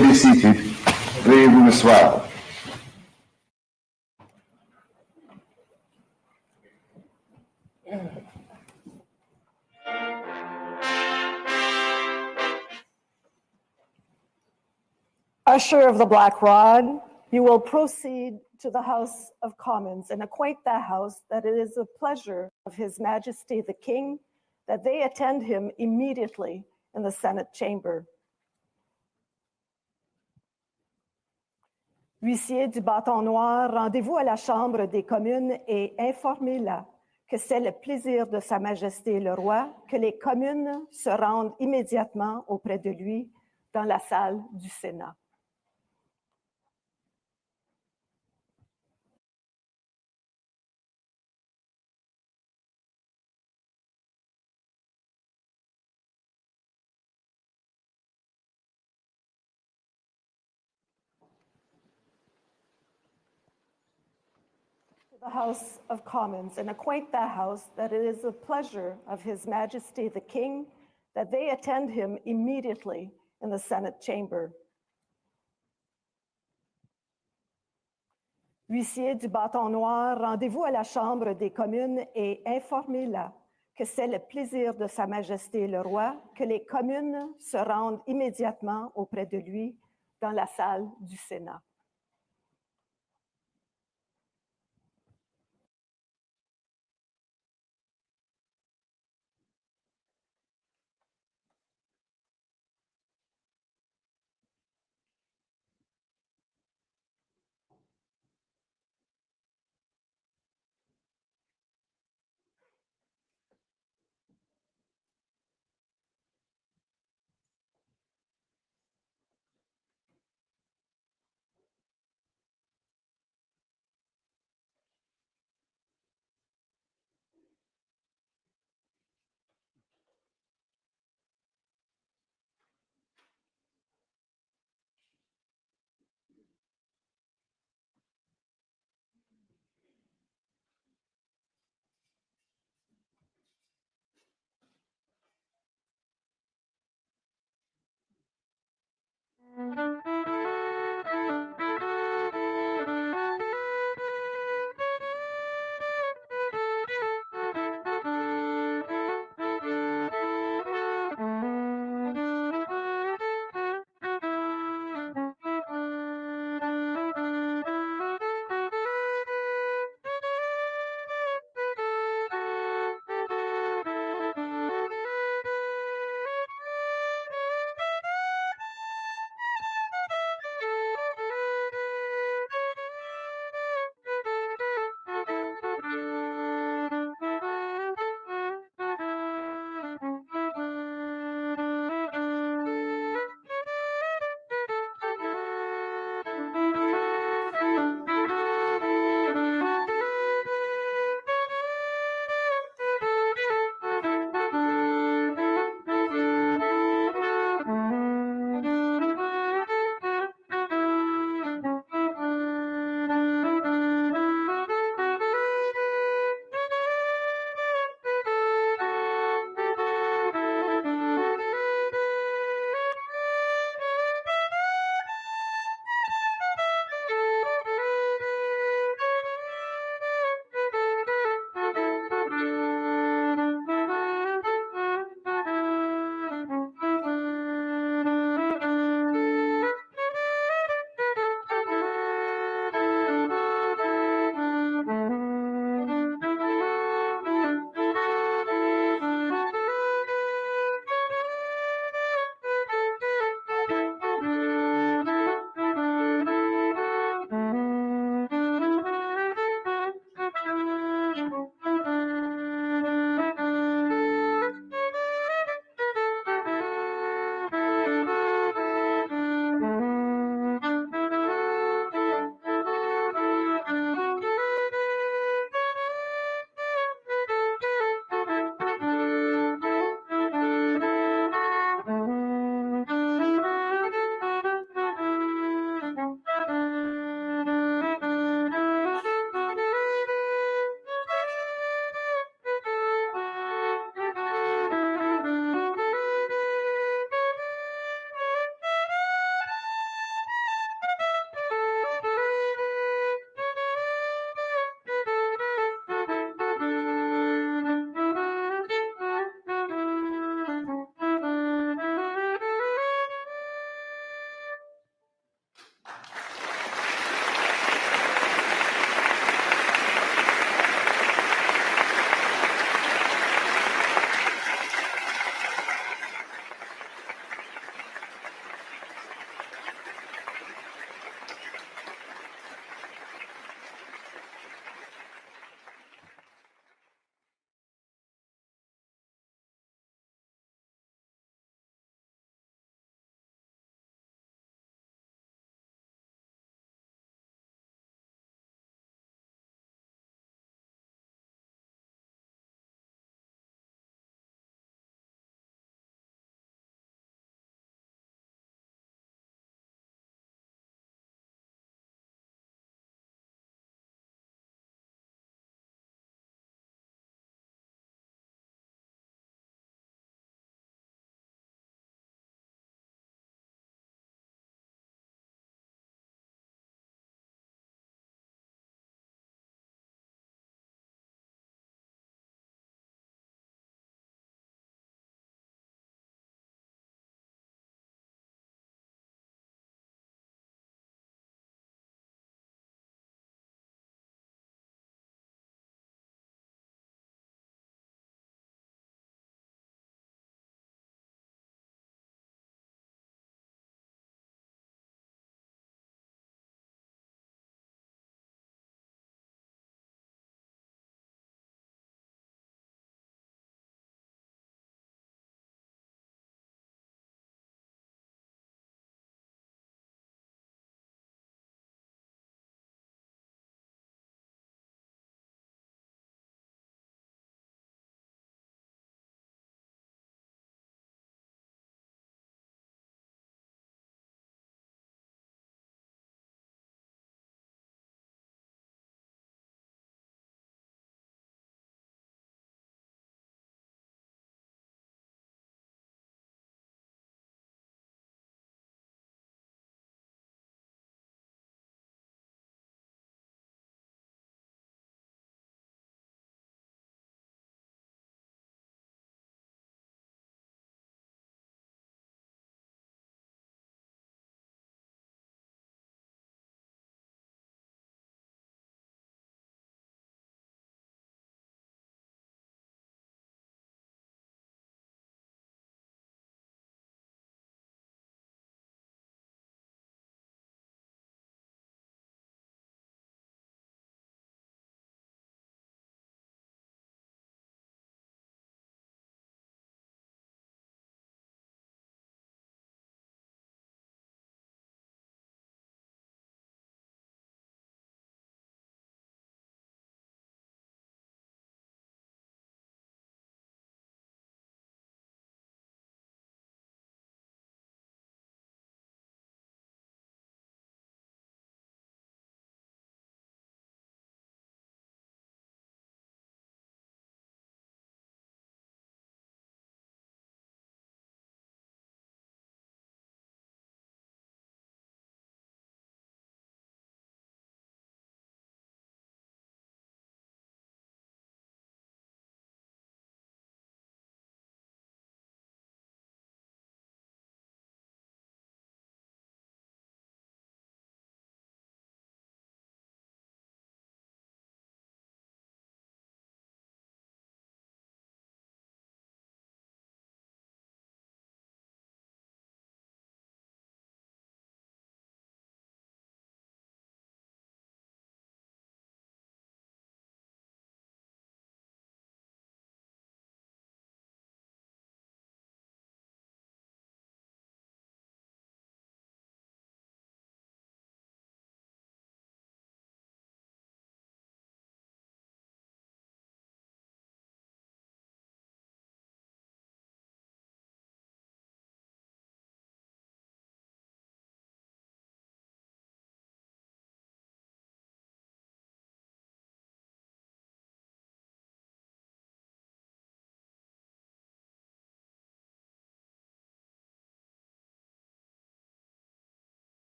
may be seated. Veuillez vous asseoir. Usher of the Black Rod, you will proceed to the House of Commons and acquaint that House that it is the pleasure of His Majesty the King that they attend him immediately in the Senate chamber. Huissier du bâton noir, rendez-vous à la Chambre des communes et informez-la que c'est le plaisir de Sa Majesté le Roi que les communes se rendent immédiatement auprès de lui dans la salle du Sénat. The House of Commons and acquaint that House that it is the pleasure of His Majesty the King that they attend him immediately in the Senate chamber. Huissier du bâton noir, rendez-vous à la Chambre des communes et informez-la que c'est le plaisir de Sa Majesté le Roi que les communes se rendent immédiatement auprès de lui dans la salle du Sénat.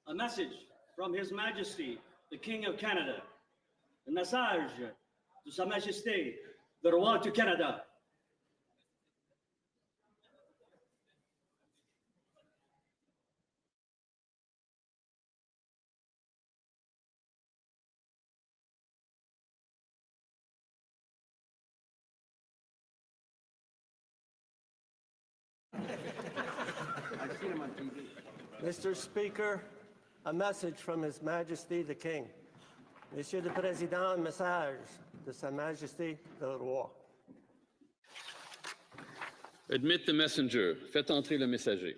A message from His Majesty, the King of Canada. Un message de Sa Majesté, le Roi du Canada. Mr. Speaker, a message from His Majesty the King. Monsieur le Président, un message de Sa Majesté le Roi. Admit the messenger. Faites entrer le messager.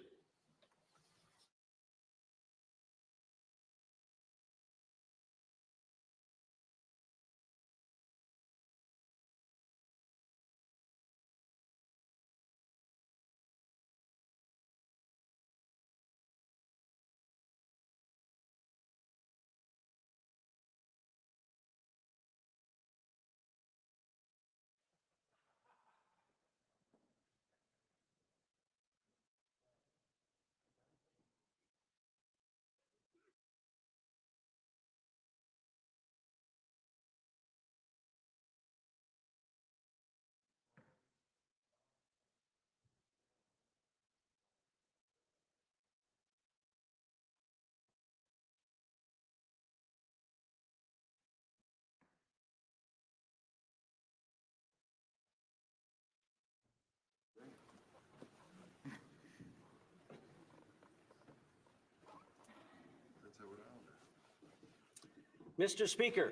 Mr. Speaker,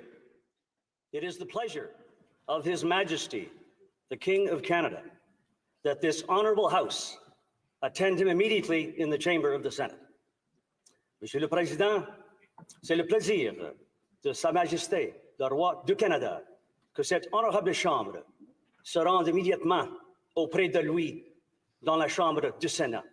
it is the pleasure of His Majesty, the King of Canada, that this honorable House attend him immediately in the chamber of the Senate. Monsieur le Président, c'est le plaisir de Sa Majesté, le Roi du Canada, que cette honorable Chambre se rende immédiatement auprès de lui dans la Chambre du Sénat.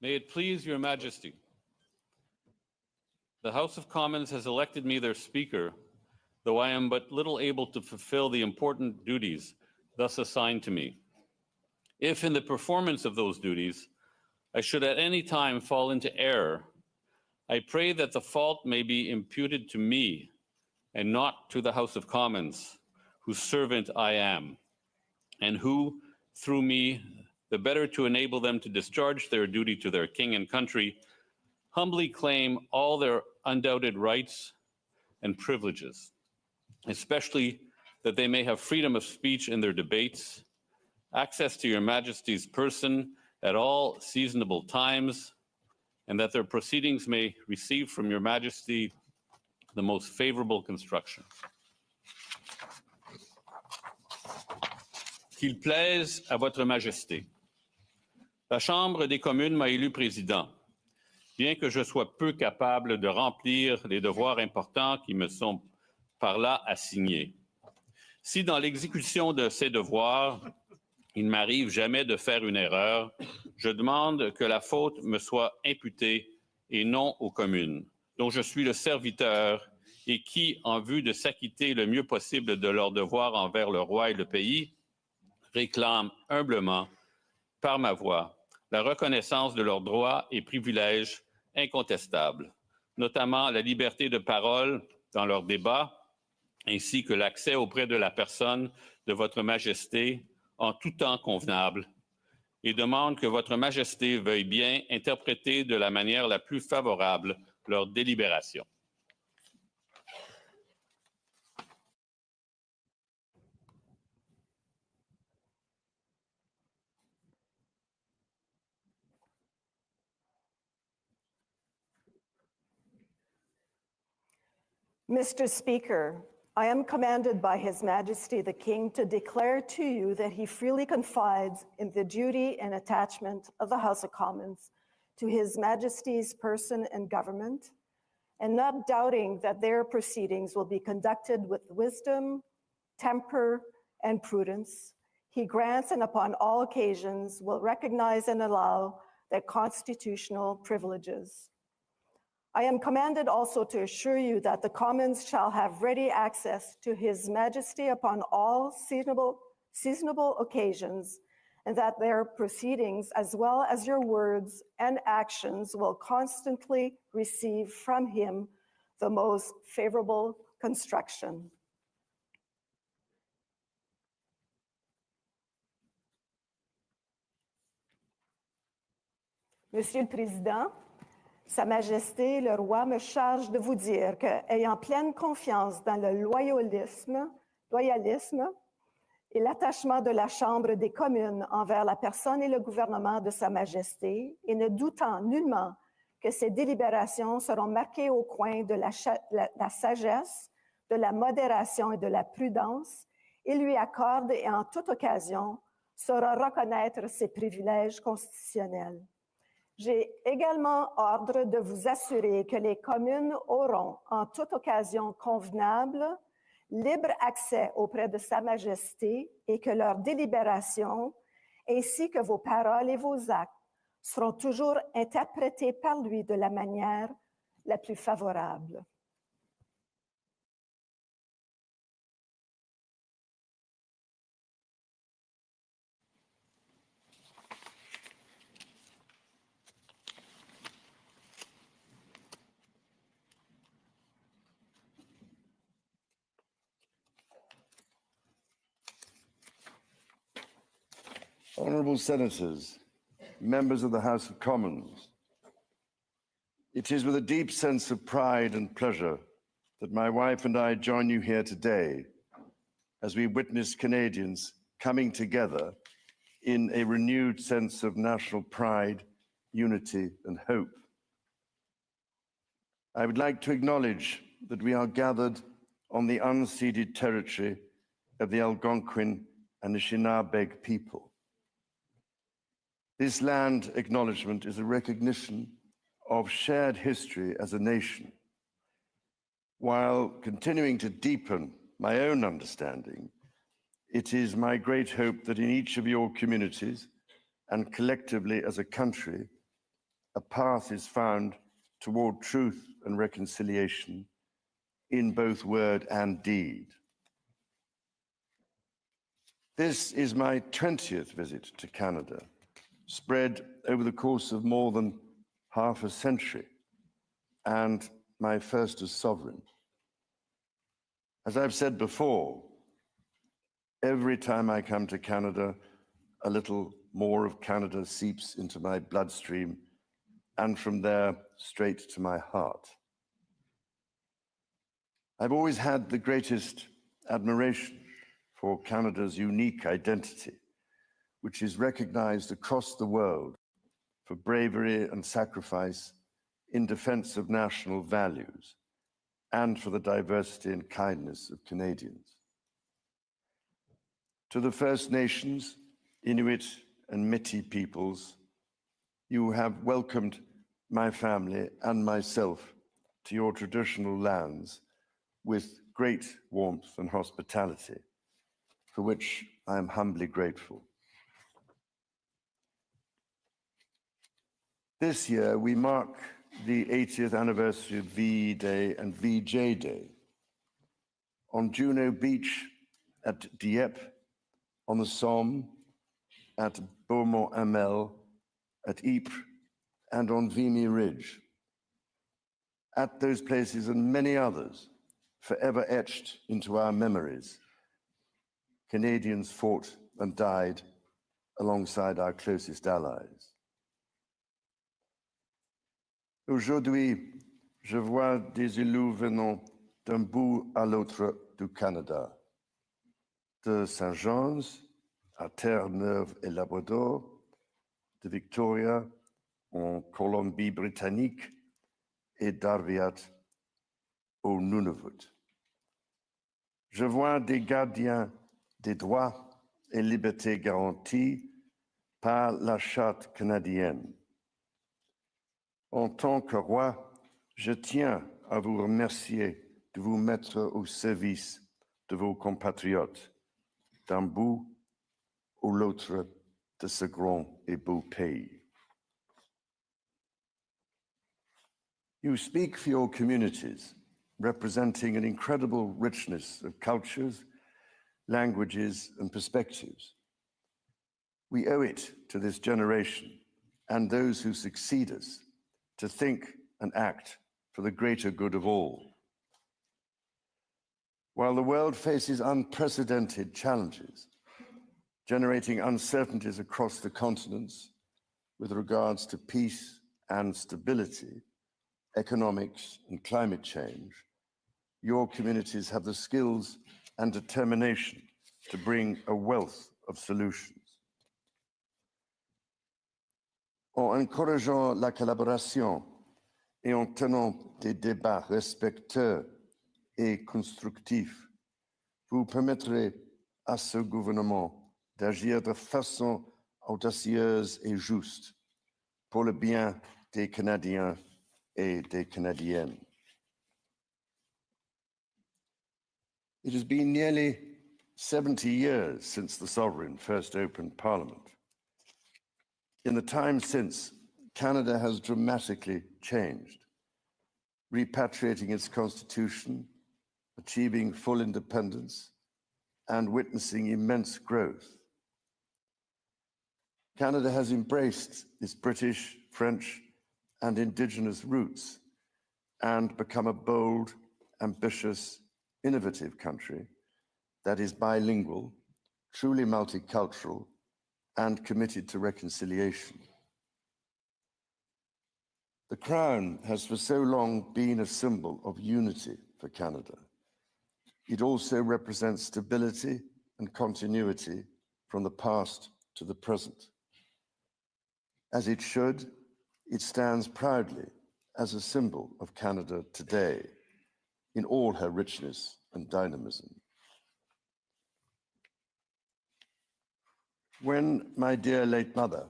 May it please your Majesty. The House of Commons has elected me their Speaker, though I am but little able to fulfill the important duties thus assigned to me. If in the performance of those duties, I should at any time fall into error, I pray that the fault may be imputed to me and not to the House of Commons, whose servant I am, and who, through me, the better to enable them to discharge their duty to their king and country, humbly claim all their undoubted rights and privileges, especially that they may have freedom of speech in their debates, access to your Majesty's person at all seasonable times, and that their proceedings may receive from your Majesty the most favorable construction. Qu'il plaise à votre Majesté. La Chambre des communes m'a élu président, bien que je sois peu capable de remplir les devoirs importants qui me sont par là assignés. Si dans l'exécution de ces devoirs, il ne m'arrive jamais de faire une erreur, je demande que la faute me soit imputée et non aux communes, dont je suis le serviteur et qui, en vue de s'acquitter le mieux possible de leurs devoirs envers le roi et le pays, réclament humblement, par ma voix, la reconnaissance de leurs droits et privilèges incontestables, notamment la liberté de parole dans leurs débats, ainsi que l'accès auprès de la personne de votre Majesté en tout temps convenable, et demande que votre Majesté veuille bien interpréter de la manière la plus favorable leurs délibérations. Mr. Speaker, I am commanded by His Majesty the King to declare to you that he freely confides in the duty and attachment of the House of Commons to His Majesty's person and government, and not doubting that their proceedings will be conducted with wisdom, temper, and prudence, he grants and upon all occasions will recognize and allow their constitutional privileges. I am commanded also to assure you that the Commons shall have ready access to His Majesty upon all seasonable occasions, and that their proceedings, as well as your words and actions, will constantly receive from Him the most favorable construction. Monsieur le Président, Sa Majesté, le roi, me charge de vous dire que, ayant pleine confiance dans le loyalisme et l'attachement de la Chambre des communes envers la personne et le gouvernement de Sa Majesté, et ne doutant nullement que ces délibérations seront marquées au coin de la sagesse, de la modération et de la prudence, il lui accorde et en toute occasion saura reconnaître ses privilèges constitutionnels. J'ai également ordre de vous assurer que les communes auront, en toute occasion convenable, libre accès auprès de Sa Majesté et que leurs délibérations, ainsi que vos paroles et vos actes, seront toujours interprétés par lui de la manière la plus favorable. Honourable Senators, members of the House of Commons, it is with a deep sense of pride and pleasure that my wife and I join you here today as we witness Canadians coming together in a renewed sense of national pride, unity, and hope. I would like to acknowledge that we are gathered on the unceded territory of the Algonquin and Anishinaabe people. This land acknowledgement is a recognition of shared history as a nation, while continuing to deepen my own understanding. It is my great hope that in each of your communities and collectively as a country, a path is found toward truth and reconciliation in both word and deed. This is my 20th visit to Canada, spread over the course of more than half a century, and my first as sovereign. As I've said before, every time I come to Canada, a little more of Canada seeps into my bloodstream, and from there straight to my heart. I've always had the greatest admiration for Canada's unique identity, which is recognized across the world for bravery and sacrifice in defense of national values and for the diversity and kindness of Canadians. To the First Nations, Inuit and Métis peoples, you have welcomed my family and myself to your traditional lands with great warmth and hospitality, for which I am humbly grateful. This year, we mark the 80th anniversary of VE Day and VJ Day. On Juno Beach, at Dieppe, on the Somme, at Beaumont-Hamel, at Ypres, and on Vimy Ridge. At those places and many others, forever etched into our memories, Canadians fought and died alongside our closest allies. Aujourd'hui, je vois des îlots venant d'un bout à l'autre du Canada, de Saint-Jean's à Terre-Neuve et Labrador, de Victoria en Colombie-Britannique et d'Arviat au Nunavut. Je vois des gardiens des droits et libertés garantis par la Charte canadienne. En tant que roi, je tiens à vous remercier de vous mettre au service de vos compatriotes, d'un bout ou l'autre de ce grand et beau pays. You speak for your communities, representing an incredible richness of cultures, languages, and perspectives. We owe it to this generation and those who succeed us to think and act for the greater good of all. While the world faces unprecedented challenges, generating uncertainties across the continents with regards to peace and stability, economics and climate change, your communities have the skills and determination to bring a wealth of solutions. En encourageant la collaboration et en tenant des débats respectueux et constructifs, vous permettrez à ce gouvernement d'agir de façon audacieuse et juste pour le bien des Canadiens et des Canadiennes. It has been nearly 70 years since the Sovereign first opened Parliament. In the time since, Canada has dramatically changed, repatriating its constitution, achieving full independence, and witnessing immense growth. Canada has embraced its British, French, and Indigenous roots and become a bold, ambitious, innovative country that is bilingual, truly multicultural, and committed to reconciliation. The Crown has for so long been a symbol of unity for Canada. It also represents stability and continuity from the past to the present. As it should, it stands proudly as a symbol of Canada today in all her richness and dynamism. When my dear late mother,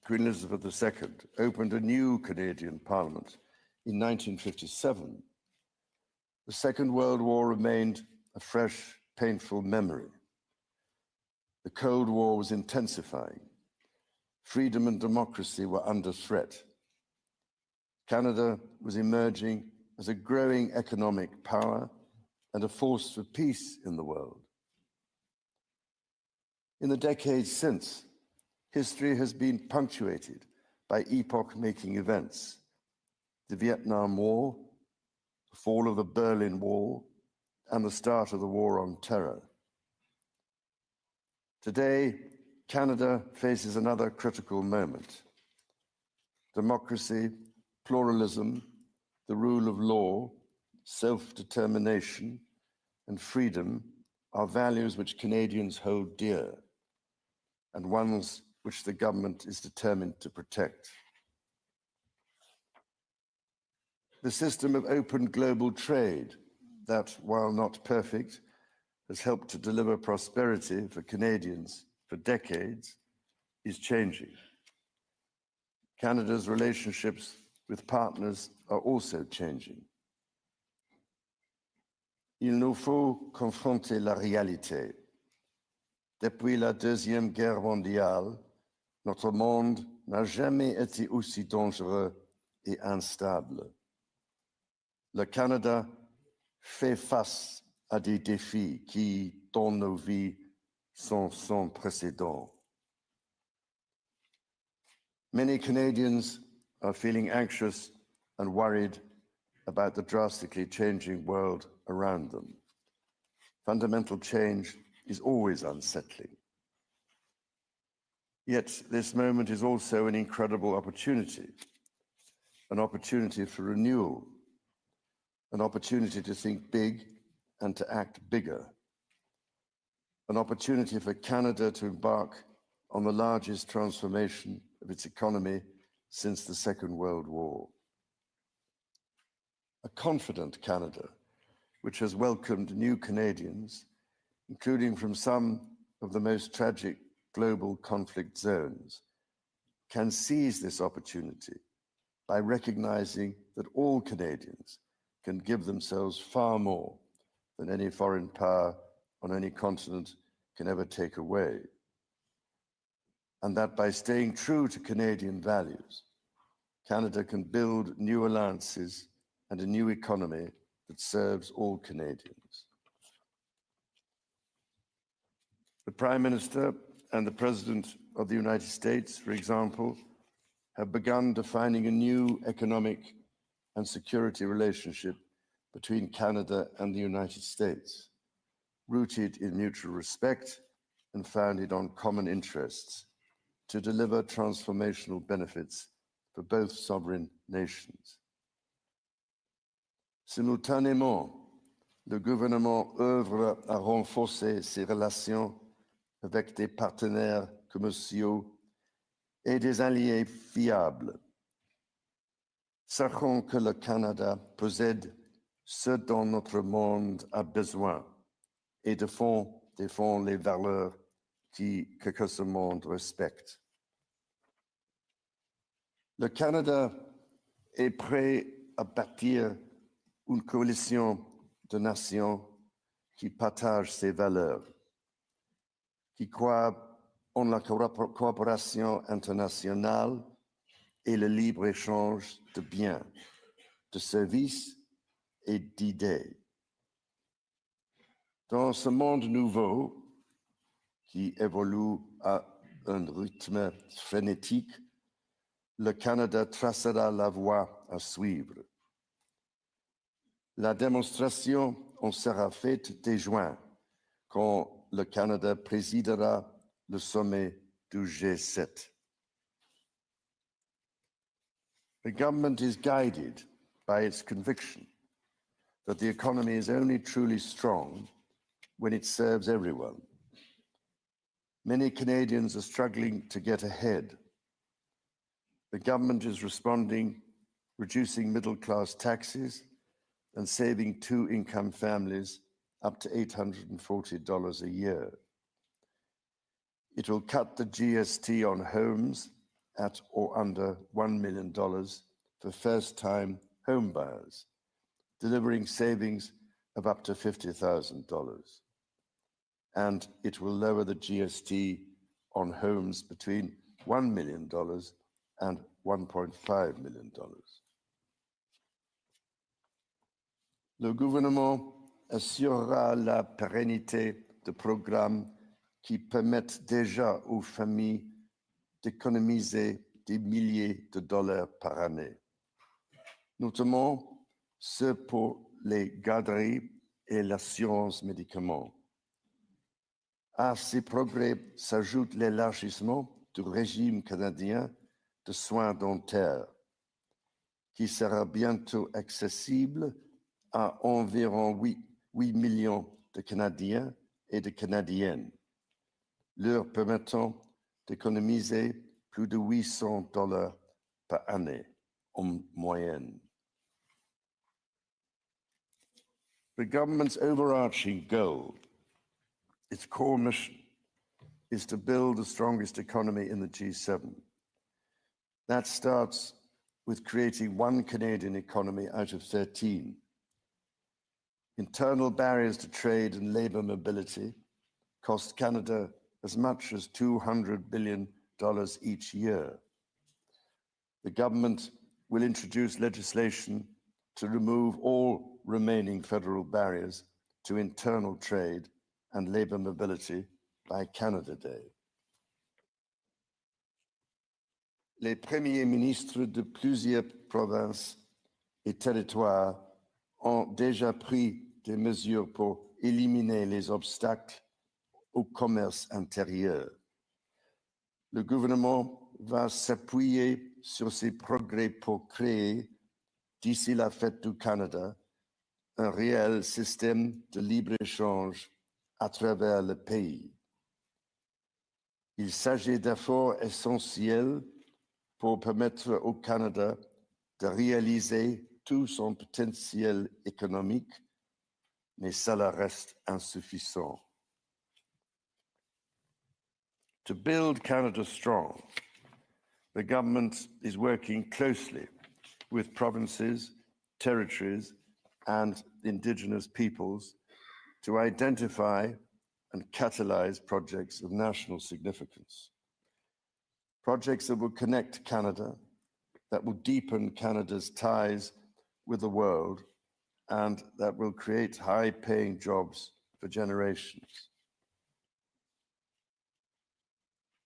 Queen Elizabeth II, opened a new Canadian Parliament in 1957, the Second World War remained a fresh, painful memory. The Cold War was intensifying. Freedom and democracy were under threat. Canada was emerging as a growing economic power and a force for peace in the world. In the decades since, history has been punctuated by epoch-making events: the Vietnam War, the fall of the Berlin Wall, and the start of the War on Terror. Today, Canada faces another critical moment. Democracy, pluralism, the rule of law, self-determination, and freedom are values which Canadians hold dear, and ones which the government is determined to protect. The system of open global trade that, while not perfect, has helped to deliver prosperity for Canadians for decades, is changing. Canada's relationships with partners are also changing. Il nous faut confronter la réalité. Depuis la Deuxième Guerre mondiale, notre monde n'a jamais été aussi dangereux et instable. Le Canada fait face à des défis qui, dans nos vies, sont sans précédent. Many Canadians are feeling anxious and worried about the drastically changing world around them. Fundamental change is always unsettling. Yet this moment is also an incredible opportunity, an opportunity for renewal, an opportunity to think big and to act bigger, an opportunity for Canada to embark on the largest transformation of its economy since the Second World War. A confident Canada, which has welcomed new Canadians, including from some of the most tragic global conflict zones, can seize this opportunity by recognizing that all Canadians can give themselves far more than any foreign power on any continent can ever take away. And that by staying true to Canadian values, Canada can build new alliances and a new economy that serves all Canadians. The Prime Minister and the President of the United States, for example, have begun defining a new economic and security relationship between Canada and the United States, rooted in mutual respect and founded on common interests, to deliver transformational benefits for both sovereign nations. Simultanément, le gouvernement œuvre à renforcer ses relations avec des partenaires commerciaux et des alliés fiables. Sachons que le Canada possède ce dont notre monde a besoin et défend les valeurs que ce monde respecte. Le Canada est prêt à bâtir une coalition de nations qui partagent ces valeurs, qui croient en la coopération internationale et le libre-échange de biens, de services et d'idées. Dans ce monde nouveau qui évolue à un rythme frénétique, le Canada tracera la voie à suivre. La démonstration en sera faite dès juin, quand le Canada présidera le sommet du G7. The government is guided by its conviction that the economy is only truly strong when it serves everyone. Many Canadians are struggling to get ahead. The government is responding, reducing middle-class taxes and saving two-income families up to $840 a year. It will cut the GST on homes at or under $1 million for first-time home buyers, delivering savings of up to $50,000. And it will lower the GST on homes between $1 million and $1.5 million. Le gouvernement assurera la pérennité de programmes qui permettent déjà aux familles d'économiser des milliers de dollars par année, notamment ceux pour les garderies et l'assurance médicaments. À ces progrès s'ajoute l'élargissement du régime canadien de soins dentaires, qui sera bientôt accessible à environ 8 millions de Canadiens et de Canadiennes, leur permettant d'économiser plus de 800 dollars par année en moyenne. The government's overarching goal, its core mission, is to build the strongest economy in the G7. That starts with creating one Canadian economy out of 13. Internal barriers to trade and labour mobility cost Canada as much as $200 billion each year. The government will introduce legislation to remove all remaining federal barriers to internal trade and labour mobility by Canada Day. Les premiers ministres de plusieurs provinces et territoires ont déjà pris des mesures pour éliminer les obstacles au commerce intérieur. Le gouvernement va s'appuyer sur ces progrès pour créer, d'ici la fête du Canada, un réel système de libre-échange à travers le pays. Il s'agit d'efforts essentiels pour permettre au Canada de réaliser tout son potentiel économique, mais cela reste insuffisant. To build Canada strong, the government is working closely with provinces, territories, and Indigenous peoples to identify and catalyze projects of national significance. Projects that will connect Canada, that will deepen Canada's ties with the world, and that will create high-paying jobs for generations.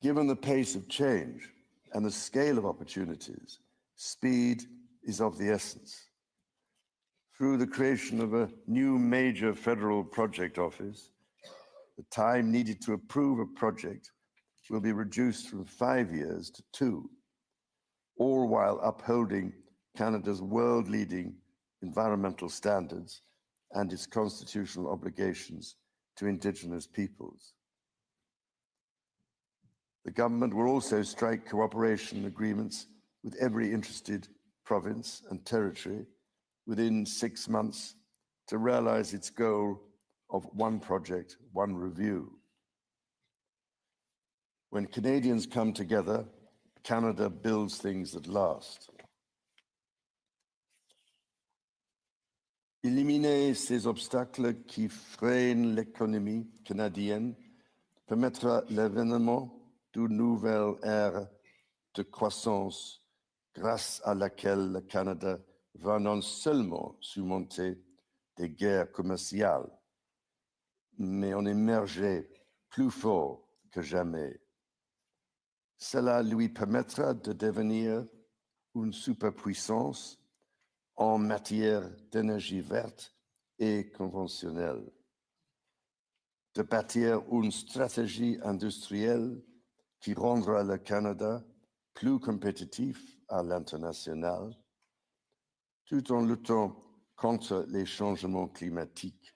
Given the pace of change and the scale of opportunities, speed is of the essence. Through the creation of a new major federal project office, the time needed to approve a project will be reduced from 5 years to 2, all while upholding Canada's world-leading environmental standards and its constitutional obligations to Indigenous peoples. The government will also strike cooperation agreements with every interested province and territory within 6 months to realize its goal of one project, one review. When Canadians come together, Canada builds things that last. Éliminer ces obstacles qui freinent l'économie canadienne permettra l'avènement d'une nouvelle ère de croissance grâce à laquelle le Canada va non seulement surmonter des guerres commerciales, mais en émerger plus fort que jamais. Cela lui permettra de devenir une superpuissance en matière d'énergie verte et conventionnelle, de bâtir une stratégie industrielle qui rendra le Canada plus compétitif à l'international, tout en luttant contre les changements climatiques,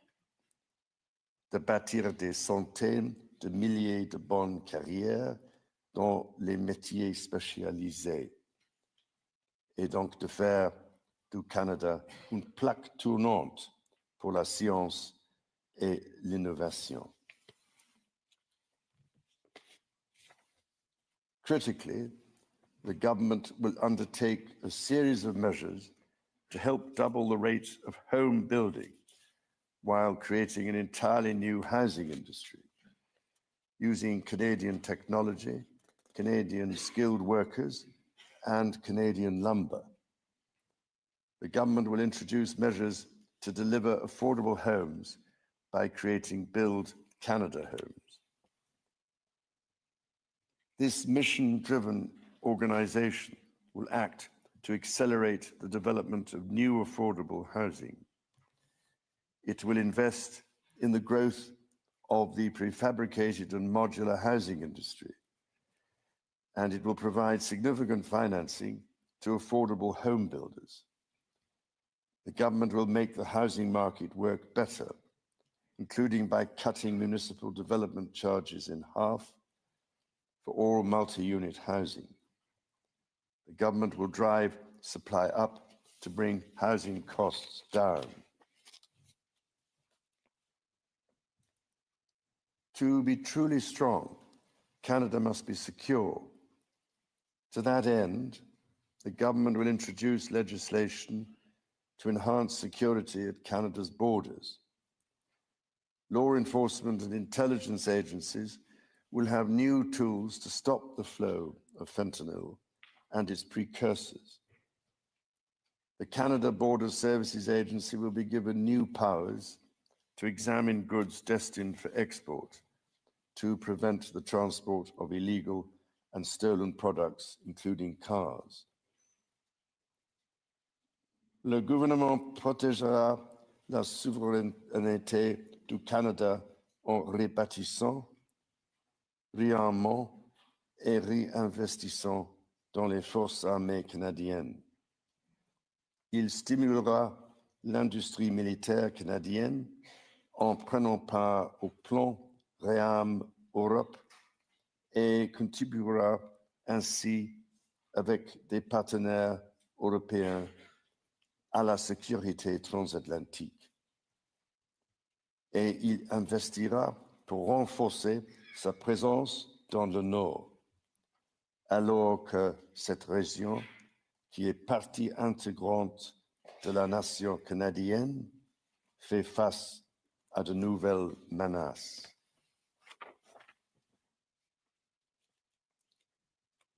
de bâtir des centaines de milliers de bonnes carrières dans les métiers spécialisés, et donc de faire du Canada une plaque tournante pour la science et l'innovation. Critically, the government will undertake a series of measures to help double the rate of home building while creating an entirely new housing industry, using Canadian technology, Canadian skilled workers, and Canadian lumber. The government will introduce measures to deliver affordable homes by creating Build Canada Homes. This mission-driven organization will act to accelerate the development of new affordable housing. It will invest in the growth of the prefabricated and modular housing industry, and it will provide significant financing to affordable home builders. The government will make the housing market work better, including by cutting municipal development charges in half for all multi-unit housing. The government will drive supply up to bring housing costs down. To be truly strong, Canada must be secure. To that end, the government will introduce legislation to enhance security at Canada's borders. Law enforcement and intelligence agencies will have new tools to stop the flow of fentanyl and its precursors. The Canada Border Services Agency will be given new powers to examine goods destined for export, to prevent the transport of illegal and stolen products, including cars. Le gouvernement protégera la souveraineté du Canada en rebâtissant, réarmant et réinvestissant dans les forces armées canadiennes. Il stimulera l'industrie militaire canadienne en prenant part au plan Réarm Europe et contribuera ainsi avec des partenaires européens à la sécurité transatlantique. Et il investira pour renforcer sa présence dans le Nord, alors que cette région, qui est partie intégrante de la nation canadienne, fait face à de nouvelles menaces.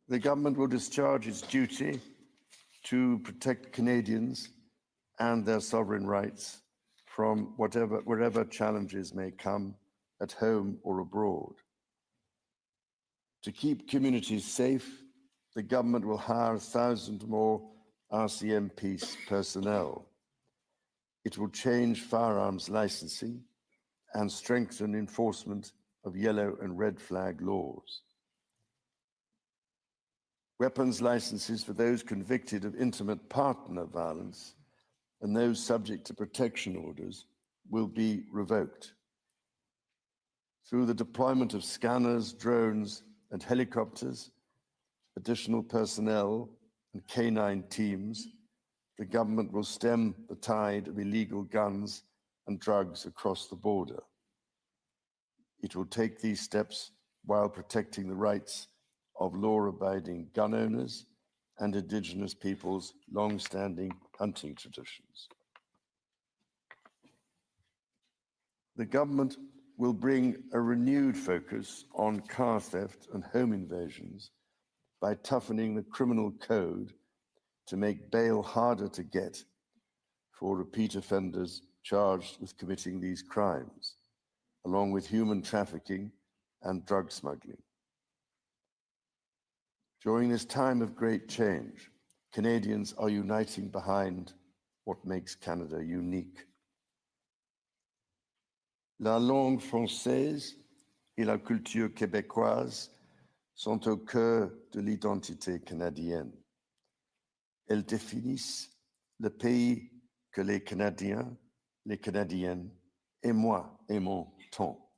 The government will discharge its duty to protect Canadians and their sovereign rights from wherever challenges may come at home or abroad. To keep communities safe, the government will hire 1,000 more RCMP personnel. It will change firearms licensing and strengthen enforcement of yellow and red flag laws. Weapons licenses for those convicted of intimate partner violence and those subject to protection orders will be revoked. Through the deployment of scanners, drones, and helicopters, additional personnel, and canine teams, the government will stem the tide of illegal guns and drugs across the border. It will take these steps while protecting the rights of law-abiding gun owners and Indigenous peoples' long-standing hunting traditions. The government will bring a renewed focus on car theft and home invasions by toughening the criminal code to make bail harder to get for repeat offenders charged with committing these crimes, along with human trafficking and drug smuggling. During this time of great change, Canadians are uniting behind what makes Canada unique. La langue française et la culture québécoise sont au cœur de l'identité canadienne. Elles définissent le pays que les Canadiens, les Canadiennes et moi aimons tant.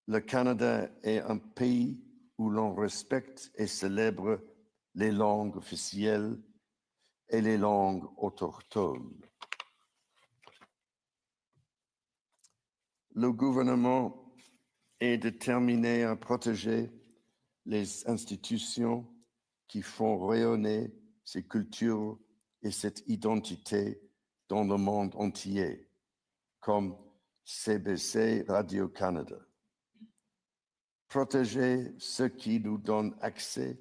Le Canada est un pays où l'on respecte et célèbre les langues officielles et les langues autochtones. Le gouvernement est déterminé à protéger les institutions qui font rayonner ces cultures et cette identité dans le monde entier, comme CBC Radio-Canada. Protéger ce qui nous donne accès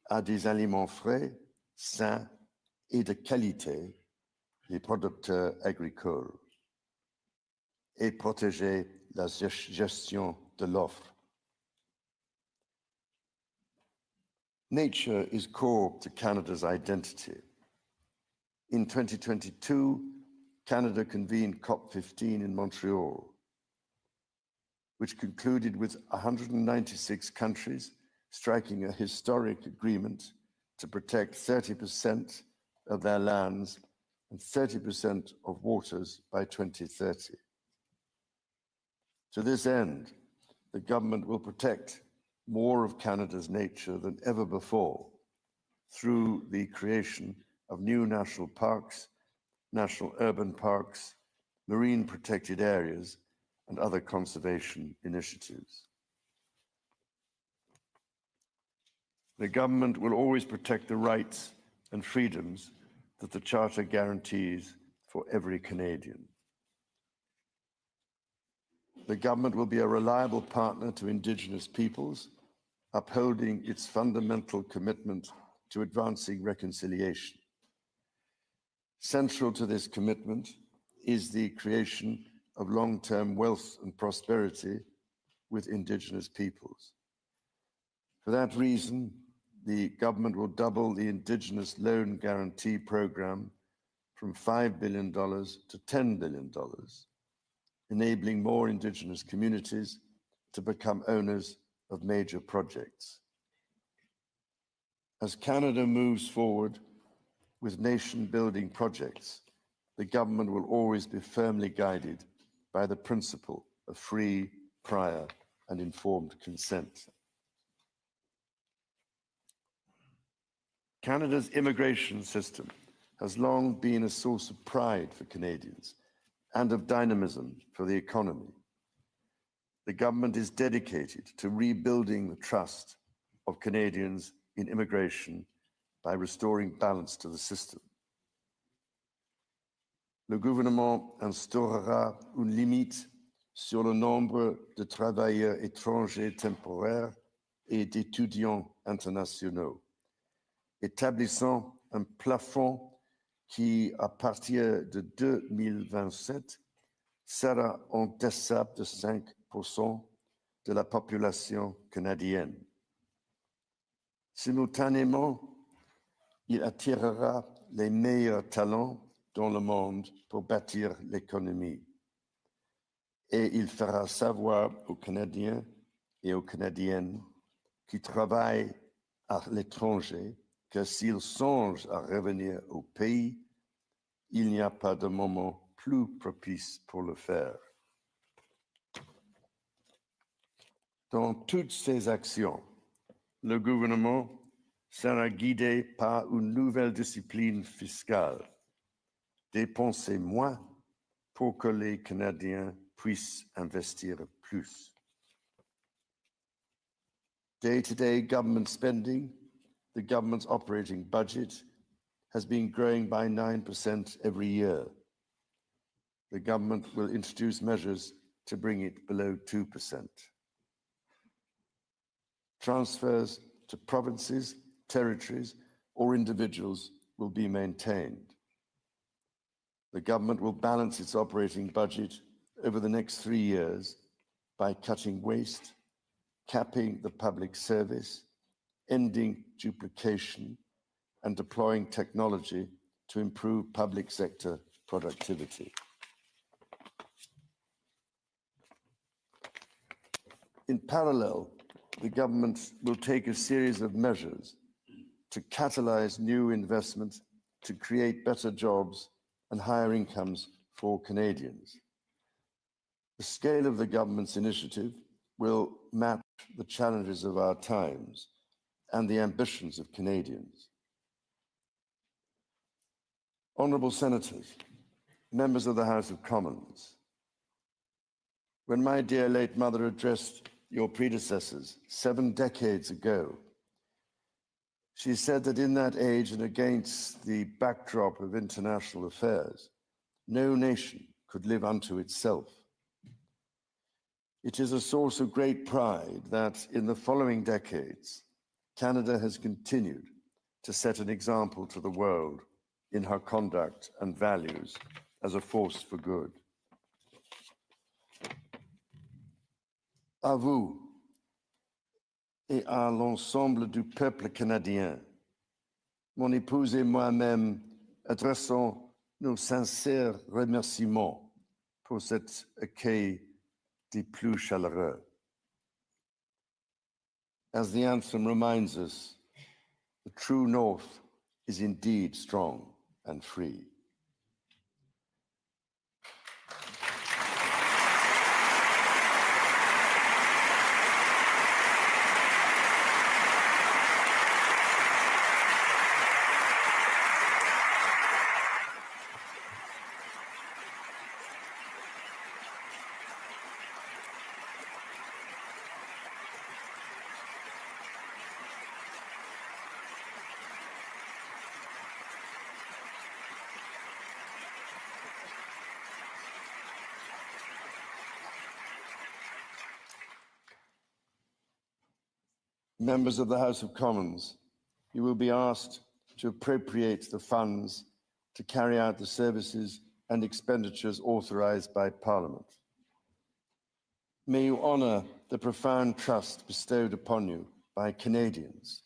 à des aliments frais, sains et de qualité, les producteurs agricoles et protéger la gestion de l'offre. Nature is core to Canada's identity. In 2022, Canada convened COP15 in Montreal, which concluded with 196 countries striking a historic agreement to protect 30% of their lands and 30% of waters by 2030. To this end, the government will protect more of Canada's nature than ever before through the creation of new national parks, national urban parks, marine protected areas, and other conservation initiatives. The government will always protect the rights and freedoms that the Charter guarantees for every Canadian. The government will be a reliable partner to Indigenous peoples, upholding its fundamental commitment to advancing reconciliation. Central to this commitment is the creation of long-term wealth and prosperity with Indigenous peoples. For that reason, the government will double the Indigenous Loan Guarantee Program from $5 billion to $10 billion, enabling more Indigenous communities to become owners of major projects. As Canada moves forward with nation-building projects, the government will always be firmly guided by the principle of free, prior, and informed consent. Canada's immigration system has long been a source of pride for Canadians and of dynamism for the economy. The government is dedicated to rebuilding the trust of Canadians in immigration by restoring balance to the system. Le gouvernement instaurera une limite sur le nombre de travailleurs étrangers temporaires et d'étudiants internationaux, établissant un plafond qui, à partir de 2027, sera en deçà de 5% de la population canadienne. Simultanément, il attirera les meilleurs talents dans le monde pour bâtir l'économie. Et il fera savoir aux Canadiens et aux Canadiennes qui travaillent à l'étranger que s'ils songent à revenir au pays, il n'y a pas de moment plus propice pour le faire. Dans toutes ces actions, le gouvernement sera guidé par une nouvelle discipline fiscale. Dépenser moins pour que les Canadiens puissent investir plus. Day-to-day government spending, the government's operating budget, has been growing by 9% every year. The government will introduce measures to bring it below 2%. Transfers to provinces, territories, or individuals will be maintained. The government will balance its operating budget over the next 3 years by cutting waste, capping the public service, ending duplication, and deploying technology to improve public sector productivity. In parallel, the government will take a series of measures to catalyze new investment to create better jobs and higher incomes for Canadians. The scale of the government's initiative will match the challenges of our times and the ambitions of Canadians. Honourable Senators, members of the House of Commons, when my dear late mother addressed your predecessors 7 decades ago, she said that in that age and against the backdrop of international affairs, no nation could live unto itself. It is a source of great pride that in the following decades, Canada has continued to set an example to the world in her conduct and values as a force for good. À vous et à l'ensemble du peuple canadien, mon épouse et moi-même adressons nos sincères remerciements pour cet accueil des plus chaleureux. As the anthem reminds us, the true North is indeed strong and free. Members of the House of Commons, you will be asked to appropriate the funds to carry out the services and expenditures authorized by Parliament. May you honor the profound trust bestowed upon you by Canadians.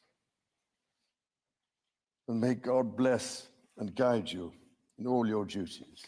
And may God bless and guide you in all your duties.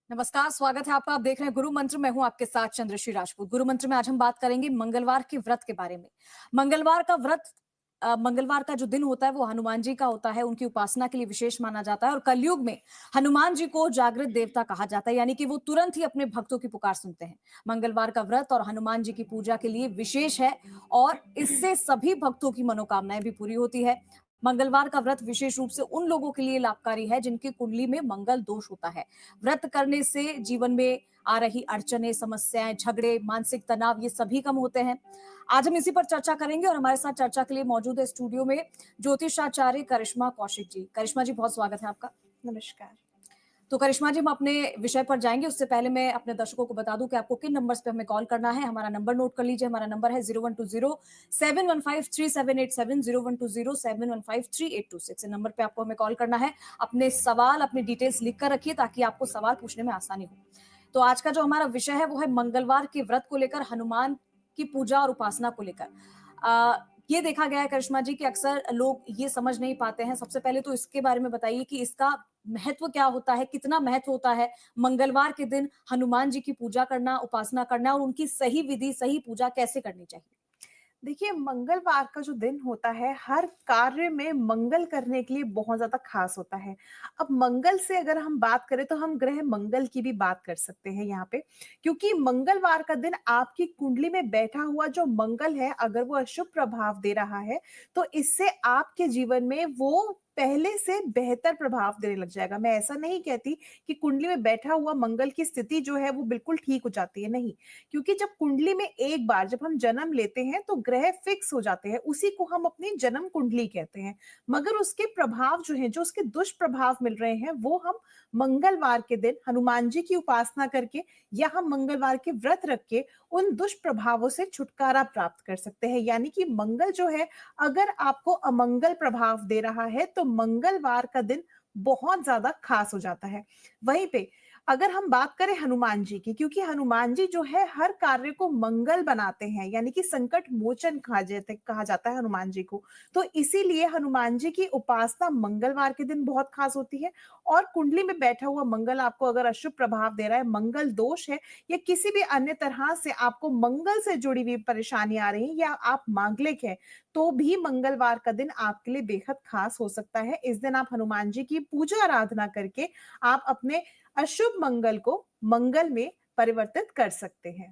नमस्कार, स्वागत है आपका। आप देख रहे हैं गुरु मंत्र। मैं हूं आपके साथ चंद्रश्री राजपूत। गुरु मंत्र में आज हम बात करेंगे मंगलवार के व्रत के बारे में। मंगलवार का व्रत मंगलवार का जो दिन होता है वो हनुमान जी का होता है। उनकी उपासना के लिए विशेष माना जाता है और कलयुग में हनुमान जी को जागृत देवता कहा जाता है, यानी कि वो तुरंत ही अपने भक्तों की पुकार सुनते हैं। मंगलवार का व्रत और हनुमान जी की पूजा के लिए विशेष है और इससे सभी भक्तों की मनोकामनाएं भी पूरी होती है। मंगलवार का व्रत विशेष रूप से उन लोगों के लिए लाभकारी है जिनकी कुंडली में मंगल दोष होता है। व्रत करने से जीवन में आ रही अड़चने, समस्याएं, झगड़े, मानसिक तनाव ये सभी कम होते हैं। आज हम इसी पर चर्चा करेंगे और हमारे साथ चर्चा के लिए मौजूद है स्टूडियो में ज्योतिषाचार्य करिश्मा कौशिक जी। करिश्मा जी, बहुत स्वागत है आपका। नमस्कार। तो करिश्मा जी, हम अपने विषय पर जाएंगे उससे पहले मैं अपने दर्शकों को बता दूं कि आपको किन नंबर्स पे हमें कॉल करना है। हमारा नंबर नोट कर लीजिए। हमारा नंबर है 0120-715-3787, 0120-715-3826। इस नंबर पे आपको हमें कॉल करना है। अपने सवाल, अपनी डिटेल्स लिख कर रखिए ताकि आपको सवाल पूछने में आसानी हो। तो आज का जो हमारा विषय है वो है मंगलवार के व्रत को लेकर, हनुमान की पूजा और उपासना को लेकर। ये देखा गया है करिश्मा जी कि अक्सर लोग ये समझ नहीं पाते हैं। सबसे पहले तो इसके बारे में बताइए कि इसका महत्व क्या होता है, कितना महत्व होता है मंगलवार के दिन हनुमान जी की पूजा करना, उपासना करना, और उनकी सही विधि, सही पूजा कैसे करनी चाहिए? देखिए, मंगलवार का जो दिन होता है, हर कार्य में मंगल करने के लिए बहुत ज़्यादा ख़ास होता है। अब मंगल से अगर हम बात करें, तो हम ग्रह मंगल की भी बात कर सकते हैं यहाँ पे, क्योंकि मंगलवार का दिन आपकी कुंडली में बैठा हुआ जो मंगल है, अगर वो अशुभ प्रभाव दे रहा है, तो इससे आपके जीवन में वो पहले से बेहतर प्रभाव देने लग जाएगा। मैं ऐसा नहीं कहती कि कुंडली में बैठा हुआ मंगल की स्थिति जो है, वो बिल्कुल ठीक हो जाती है, नहीं। क्योंकि जब कुंडली में एक बार जब हम जन्म लेते हैं तो ग्रह फिक्स हो जाते हैं, उसी को हम अपनी जन्म कुंडली कहते हैं। मगर उसके प्रभाव जो हैं, जो उसके दुष्प्रभाव मिल रहे हैं, वो हम मंगलवार के दिन हनुमान जी की उपासना करके या हम मंगलवार के व्रत रख के उन दुष्प्रभावों से छुटकारा प्राप्त कर सकते हैं। यानी कि मंगल जो है, अगर आपको अमंगल प्रभाव दे रहा है तो मंगलवार का दिन बहुत ज्यादा खास हो जाता है। वहीं पे अगर हम बात करें हनुमान जी की, क्योंकि हनुमान जी जो है हर कार्य को मंगल बनाते हैं, यानी कि संकट मोचन कहा जाता है हनुमान जी को। तो इसीलिए हनुमान जी की उपासना मंगलवार के दिन बहुत खास होती है। और कुंडली में बैठा हुआ मंगल आपको अगर अशुभ प्रभाव दे रहा है, मंगल दोष है, या किसी भी अन्य तरह से आपको मंगल से जुड़ी हुई परेशानी आ रही है, या आप मांगलिक है, तो भी मंगलवार का दिन आपके लिए बेहद खास हो सकता है। इस दिन आप हनुमान जी की पूजा आराधना करके आप अपने अशुभ मंगल को मंगल में परिवर्तित कर सकते हैं।